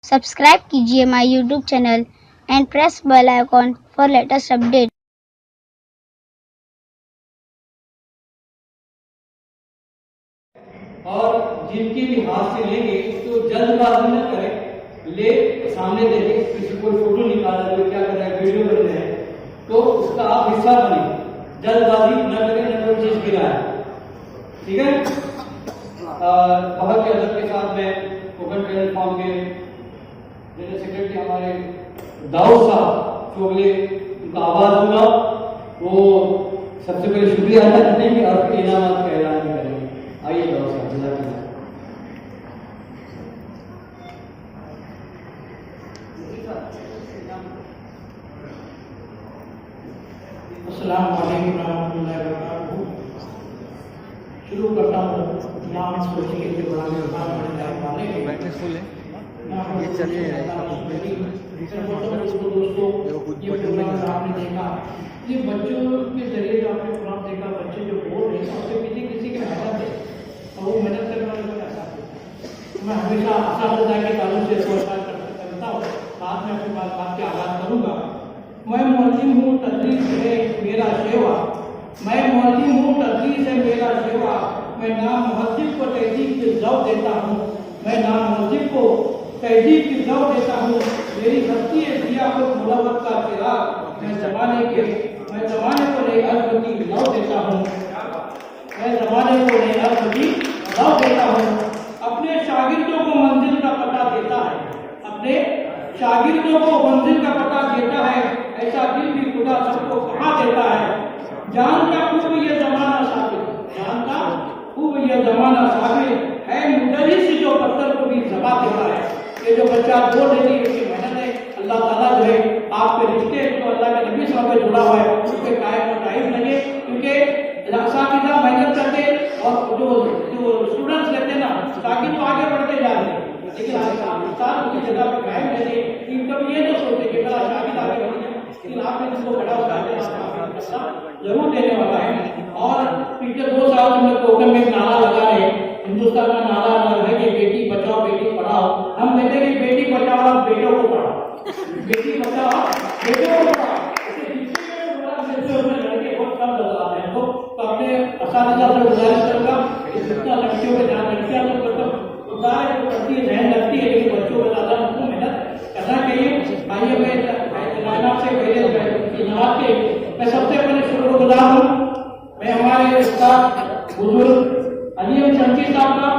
Subscribe कीजिए my YouTube channel and press bell icon for latest update. और जिनकी भी हाथ से लेंगे तो जल्दबाजी न करें, ले सामने देखें, किसी को फोटो निकाल रहे क्या कर रहा है, वीडियो बन रहे हैं तो उसका आप हिस्सा बने, जल्दबाजी न करें, न कोई चीज गिरा है, ठीक है। बहुत ही अदब के साथ मैं ओपन प्लेटफॉर्म के जनरल सेक्रेटरी हमारे दाऊद साहब चोगले उनका आवाज दूंगा। वो सबसे पहले शुक्रिया अदा करेंगे और फिर इनामात का ऐलान करेंगे। आइए दाऊद साहब। अस्सलाम वालेकुम रहमतुल्लाहि व बरकातहू। शुरू करता हूँ नाम सोच के लिए बड़ा ये चलिए आपने देखा ये बच्चों के जरिए जो आपने प्रोग्राम देखा, बच्चे जो बोल रहे हैं उससे किसी किसी की मेहनत है और वो मेहनत करने वाले को ऐसा मैं हमेशा असातिज़ा के ताल्लुक से करता हूँ। साथ में अपनी बात के आगाज़ करूँगा। मैं मुअल्लिम हूँ, तदरीस है मेरा शेवा। मैं मुअल्लिम हूँ, तदरीस है मेरा शेवा। मैं नाम मस्जिद को तहजीब की ज़ौक़ देता हूँ। मैं नाम मस्जिद को तहजीब की ज़ौक़ देता हूँ। मेरी हस्ती है दिया को मुलव्वत का चिराग। मैं ज़माने को नई अर्ज़ की लौ देता हूँ। मैं ज़माने को नई अर्ज़ की लौ देता हूँ। अपने शागिर्दों को मंजिल का पता देता है। अपने शागिर्दों को मंजिल का पता देता है। ऐसा दिल भी खुदा सबको कहा देता है। जानता खूब ये ज़माना साबित, जानता खूब ये ज़माना साबित है। मुदर्रिस जो पत्थर को भी ज़बा देता है। ये जो बच्चा बोल रही है उसकी मेहनत है। अल्लाह ताला जो है आपके रिश्ते जो अल्लाह के नबी सल्लल्लाहु अलैहि वसल्लम से जुड़ा हुआ है उसके कायम और दायम लगे, क्योंकि साकिदा मेहनत करते और जो स्टूडेंट्स रहते हैं ना ताकि तो आगे बढ़ते जा रहे हैं, लेकिन साथ उसी जगह पर कायम रहते कि कभी ये तो सोचे कि मेरा शागिद आगे बढ़ जाए, लेकिन आपने जिसको खड़ा होता जरूर देने वाला है। और पिछले 2 साल से हम लोग में नारा लगा रहे हैं, हिंदुस्तान का नारा है कि बेटी बचाओ बेटी पढ़ाओ। हम कहते हैं कि बेटी बचाओ और बेटों को पढ़ाओ, बेटी बचाओ बेटों को पढ़ाओ। लड़के बहुत कम नजर आते हैं तो अपने असातिज़ा से गुजारिश करूंगा जितना लड़कियों के जहाँ लड़कियाँ तो मतलब गुजारिश तो करती है, ध्यान रखती है, लेकिन बच्चों में ज़्यादा उनको मेहनत करना चाहिए। आइए मैं से पहले जमात के मैं सबसे पहले शुक्रगुजार हूँ मैं हमारे उस्ताद बुजुर्ग अलीम चंकी साहब का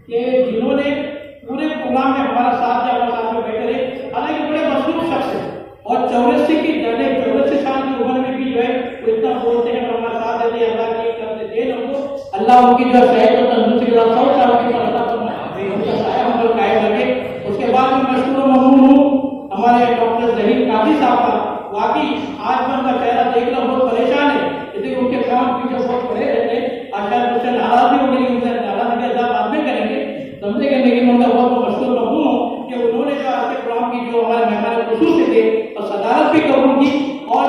कि जिन्होंने पूरे प्रोग्राम में हमारा साथ दिया, हमारे साथ में बैठे रहे। हालांकि बड़े मसरूफ शख्स है और 84 साल की उम्र में भी जो है वो इतना बोलते हैं और हमारा साथ देते हैं। अल्लाह की तरफ से हमको अल्लाह उनकी जो सेहत और तंदुरुस्ती के साथ 100 साल की अल्लाह उनका साया हम पर कायम रखे। उसके बाद मैं मशकूर ममनून हूँ हमारे डॉक्टर जहीर काजी साहब का। वाकई आज मैं उनका चेहरा देखना बहुत परेशान है, यदि उनके काम पीछे बहुत बड़े रहते हैं। आशा मुझसे नाराज भी होंगे, उनसे नाराजगी अदा बाद में करेंगे समझेंगे, लेकिन उनका बहुत मशहूर ममनून हूँ कि उन्होंने जो आज के प्रोग्राम की जो हमारे मेहमान खुसूस थे और सदारत भी कबूल की। और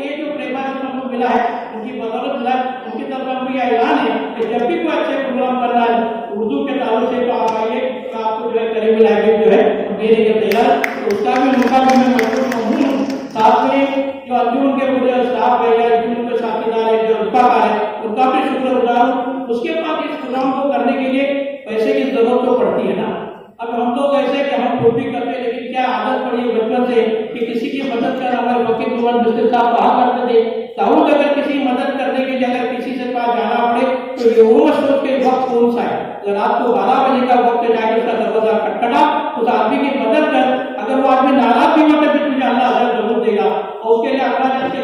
ये जो प्रेमा हमको मिला है उनकी बदौलत मिला है। उनकी तरफ हमको यह ऐलान है कि जब भी कोई अच्छे प्रोग्राम करना है उर्दू के ताल्लुक से तो आप आइए, तो आपको जो है करीबी लाइब्रेरी जो है देने के तैयार, तो उसका भी उनका भी मैं मशहूर ममनून हूँ। साथ में जो अंजुमन के पूरे स्टाफ है या अंजुमन के साथीदार है जो रुपाकार है उनका भी शुक्रगुजार हूँ। उसके बाद इस प्रोग्राम को करने के लिए पैसे की जरूरत तो पड़ती है ना। अब हम लोग ऐसे कि हम खुद भी करते हैं, लेकिन क्या आदत पड़ी है बचपन से कि किसी की मदद कर, हमारे वकील कुमार मिस्त्री साहब कहा करते थे ताऊद अगर किसी मदद करने के लिए अगर किसी से पास जाना पड़े तो ये वो सोच के वक्त कौन सा है। अगर आपको 12 बजे का वक्त जाकर उसका दरवाजा खटखटा उस आदमी की मदद कर, अगर वो आदमी नाराज भी होता है तो तुझे अल्लाह अजर जरूर देगा। और उसके लिए अल्लाह जैसे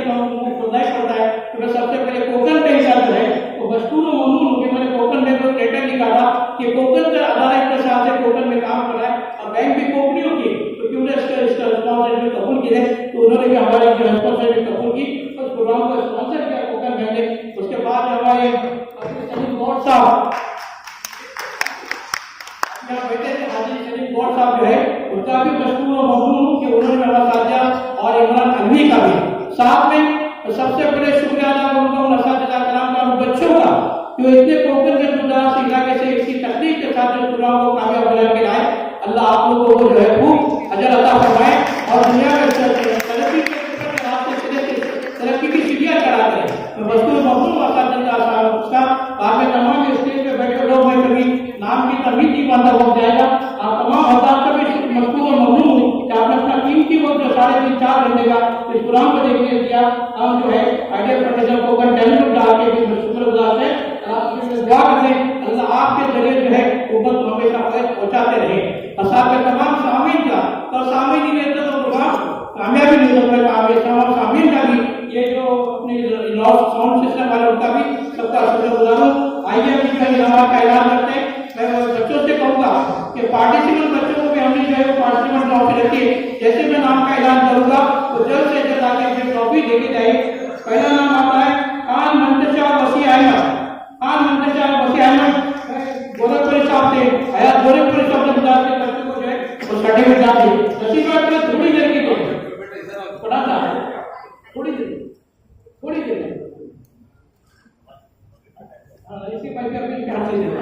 खुदा ही पड़ता है। तो मैं सबसे पहले कोकन का हिसाब जो है वो मशकूर ममनून हूँ कि मैंने कोकन में कोई लेटर निकाला कि कोकन का अदारा इतने साल से कोकन में काम कर रहा है और बैंक भी कोकनियों की, तो क्यों इसका रिस्पॉन्सिबिलिटी कबूल की है। तो उन्होंने भी हमारी जो रिस्पॉन्सिबिलिटी कबूल की, उस प्रोग्राम को स्पॉन्सर किया कोकन बैंक ने। उसके बाद हमारे सलीम गौड़ साहब बैठे थे, हाजी सलीम गौड़ साहब जो है उनका भी मशहूर और ममनून हूँ कि उन्होंने मेरा साथ दिया, और इमरान अलवी का भी साथ में। सबसे बड़े शुक्रिया अदा करूंगा उन असातिज़ा कराम का, उन बच्चों का जो इतने कोकन के दूरदराज इलाके से इसी तकलीफ के साथ इस प्रोग्राम को कामयाब बनाने के लाए। अल्लाह आप लोगों को वक्त जाएगा। आप तमाम हजरात का भी मशकूर और ममनून हूँ कि आपने अपना कीमती वक्त जो 3.5-4 घंटे का इस कुरान को देखने दिया। हम जो है आइडिया फर्टिलाइजर को अगर टेलीविजन डाल के भी शुक्रगुजार हैं। आप दुआ करें अल्लाह आपके जरिए जो है उम्मत को हमेशा पहुँचाते रहे। और आपके तमाम सामीन का तो सामीन ही नहीं तो कामयाबी नहीं होता है। तमाम सामीन का भी ये जो अपने साउंड सिस्टम वाले उनका भी सबका शुक्रगुजार हूँ। आइए अभी जो है इनाम का ऐलान करते हैं। मैं बच्चों से कहूँगा कि पार्टिसिपेंट बच्चों को भी हमने जो है पार्टिसिपेंट ट्रॉफी रखी है। जैसे मैं नाम का ऐलान करूंगा तो जल्द से जल्द आके फिर ट्रॉफी देके जाए। पहला नाम आता है खान मुंतशा वसी अहमद। खान मुंतशा वसी अहमद गोरखपुर साहब से हयात गोरखपुर साहब से गुजार के बच्चों को जो है वो सर्टिफिकेट डाल दी। नसीब बात में थोड़ी देर की तो पढ़ा था थोड़ी देर इसी बात का भी ध्यान से देना।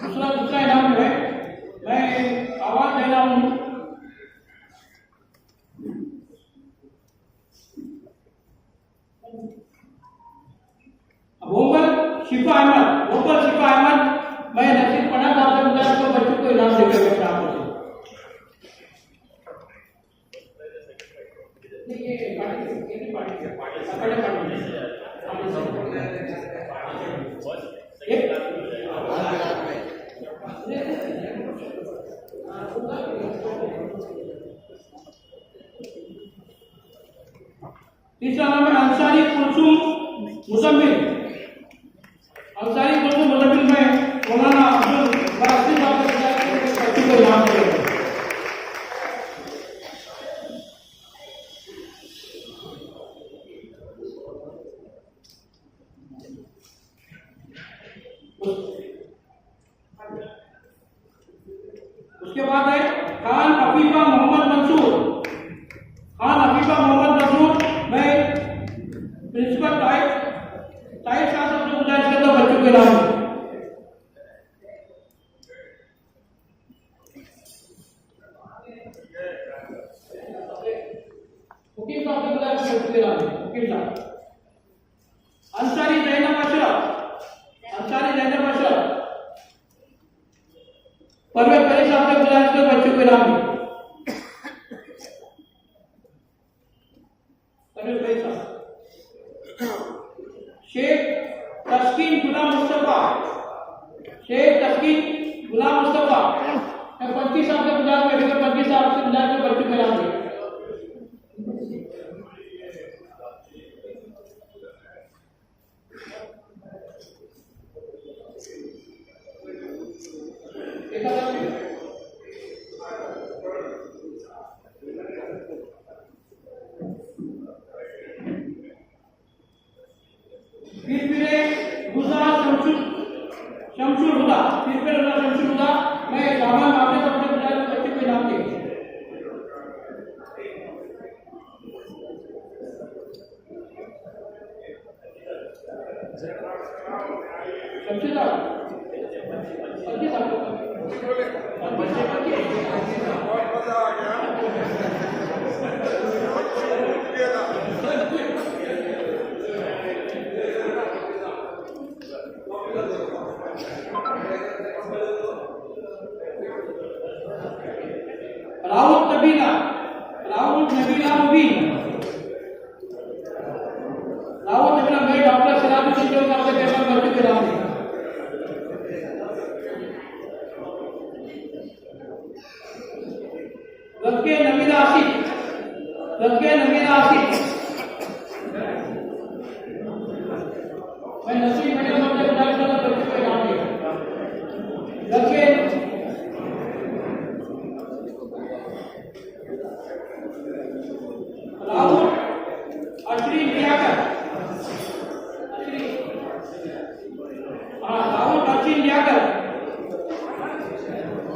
दूसरा इनाम जो है मैं आवाज दे रहा हूँ। शिफा अहमद मैं नसीब पढ़ा था तो बच्चों को इनाम देकर मैं प्राप्त हूँ। तीसरा नंबर अंसारी कुलसुम मुजम्मिल। अंसारी कुलसुम मुजम्मिल में मौलाना अब्दुल बासित साहब को इनाम देंगे। उसके बाद है खान अफीफा मोहम्मद मंसूर। खान अफीफा मोहम्मद मंसूर मैं प्रिंसिपल ताहिर शाह साहब से गुजारिश करता हूँ बच्चों के नाम। मुकीम साहब से गुजारिश बच्चों के नाम मुकीम साहब। अंसारी जैनब अशरफ परवेज परी साहब से गुजारिश कर बच्चों के नाम। परवेज परी साहब। शेख तस्कीन गुलाम मुस्तफा मैं पंथी साहब से गुजारिश करेंगे। पंथी साहब से गुजारिश कर बच्चों के नाम। शमशुल हुदा मैं सामान आपने सबसे गुजारिश बच्चे को इनाम देंगे। राहुल नबीला मुबीन मैं डॉक्टर सलामुद्दीन जो आपके पेपर बच्चों के नाम है। रज़किया नबीला आसिफ मैं नसीब मेडिकल में गुजारिश करता हूं बच्चों के नाम है। राहुल अश्री लियाकत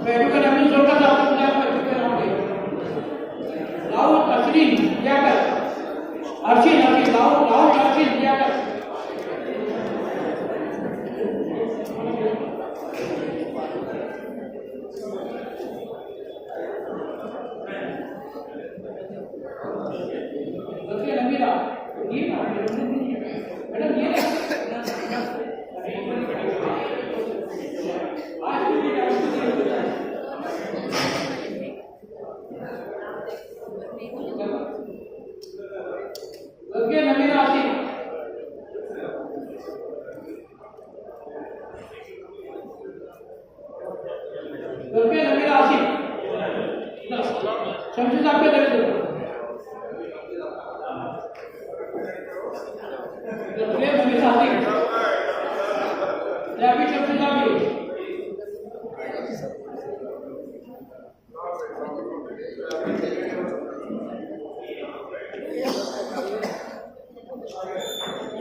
मेडिकल एडमिशन का साथ गुजारिश कर चुके हैं। राहुल अश्री लियाकत राहुल अश्री लियाकत साहब के तरफ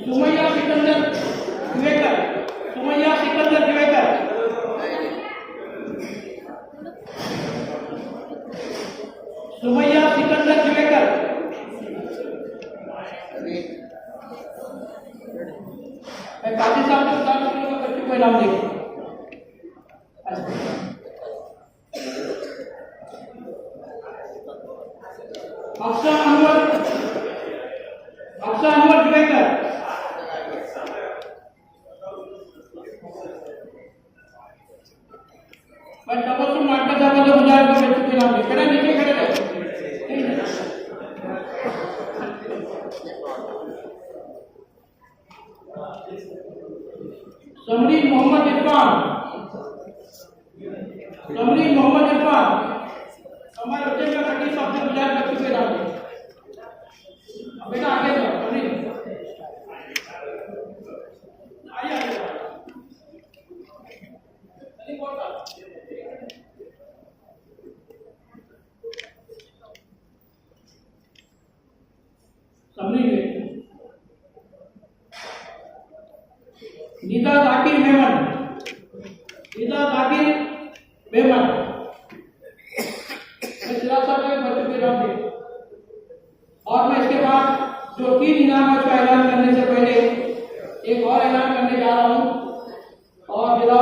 सुमैया सिकंदर दिवेकर, सुमैया सिकंदर दिवेकर, सुमैया सिकंदर दिवेकर, काजी साहब के साथ बच्चों को इनाम देंगे। अक्षर अनवर दिवेकर, मैं तबस्सुम नाटक साहब को 2000 रुपये बच्चों को इनाम देंगे। खड़े नीचे खड़े रहे। समरीन मोहम्मद इरफान, समरीन मोहम्मद इरफान हमारे बच्चे का कटी सबसे 2000 बच्चों के नाम बेटा आगे जाओ। समरीन आइए आइए समरीन निदा जाकिर मेमन, निदा जाकिर मेमन बच्चों के नाम दे। और मैं इसके बाद जो 3 इनाम है उसका ऐलान करने से पहले एक और ऐलान करने जा रहा हूं। और जिला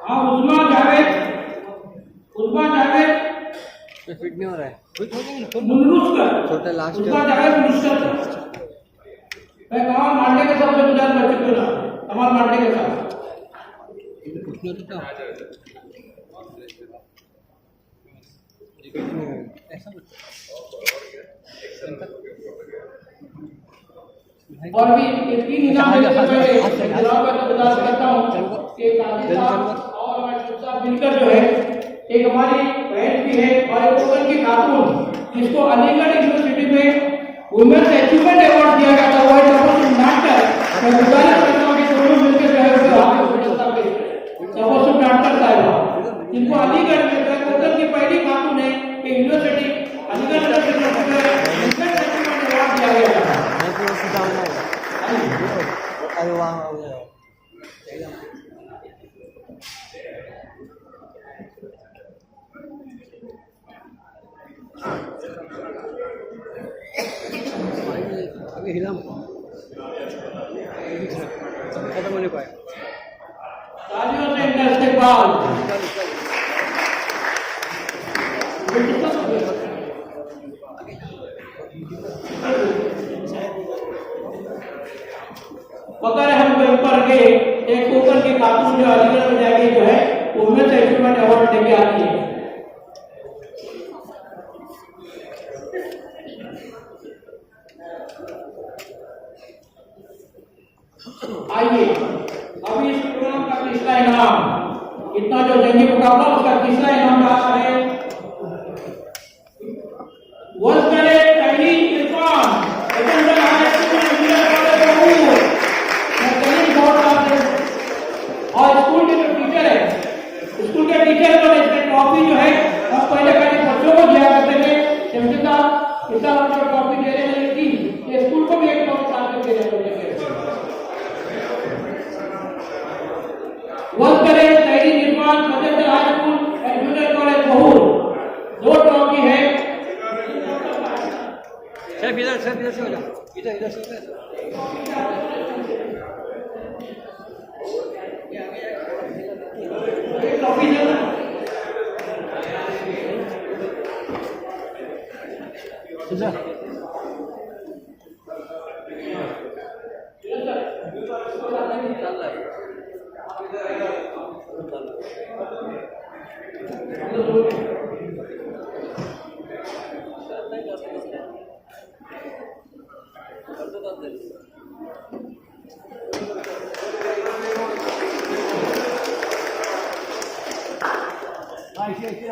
हाँ उस्मा जावेद फिट नहीं हो रहा है छोटे लास्ट उस्मा जावेद मुश्किल मैं कमाल मांडे के सबसे 2000 बच्चे को ना कमाल मांडे के साथ और भी 3 इनाम देने से पहले जिला का बता करता हूं कि काजी साहब और हमारे साहब मिलकर जो है एक हमारी बहन भी है और एक ओपन की खातून जिसको अलीगढ़ यूनिवर्सिटी में वुमेन्स अचीवमेंट अवार्ड दिया गया था। वो तबस्सुम नाटकर, मैं गुजारिश करता हूँ कि दोनों मिलकर जो है उसको आगे बढ़ता है। तबस्सुम नाटकर साहिबा जिनको अलीगढ़ में ओपन की पहली खातून है कि यूनिवर्सिटी अलीगढ़ यूनिवर्सिटी में वुमेन्स अचीवमेंट अवार्ड दिया गया था। अरे वाह अभी हिला खत्म होने पाए तालियों से इनका इस्तेमाल मगर हम ऊपर के एक ऊपर की खातून जो अलीगढ़ में जाके जो है वुमेन्स अचीवमेंट अवार्ड लेके आती है। आइए अभी इस प्रोग्राम का तीसरा इनाम, इतना जो जंगी मुकाबला उसका तीसरा इनाम का है वस्करे तहरी Irfan secondary high school engineer college और स्कूल के जो टीचर है स्कूल के टीचर को इसमें ट्रॉफी जो है हम पहले बच्चों को दिया करते थे। इस साल जो ट्रॉफी दे रहे थी ये स्कूल को भी एक ट्रॉफी साथ में दे रहे थे। वस्करे तहरी Irfan secondary high school and junior college बहूर 2 ट्रॉफी है। सर इधर से हो जाओ, इधर से ट्रॉफी देना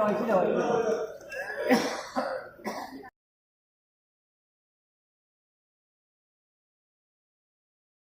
ऐसे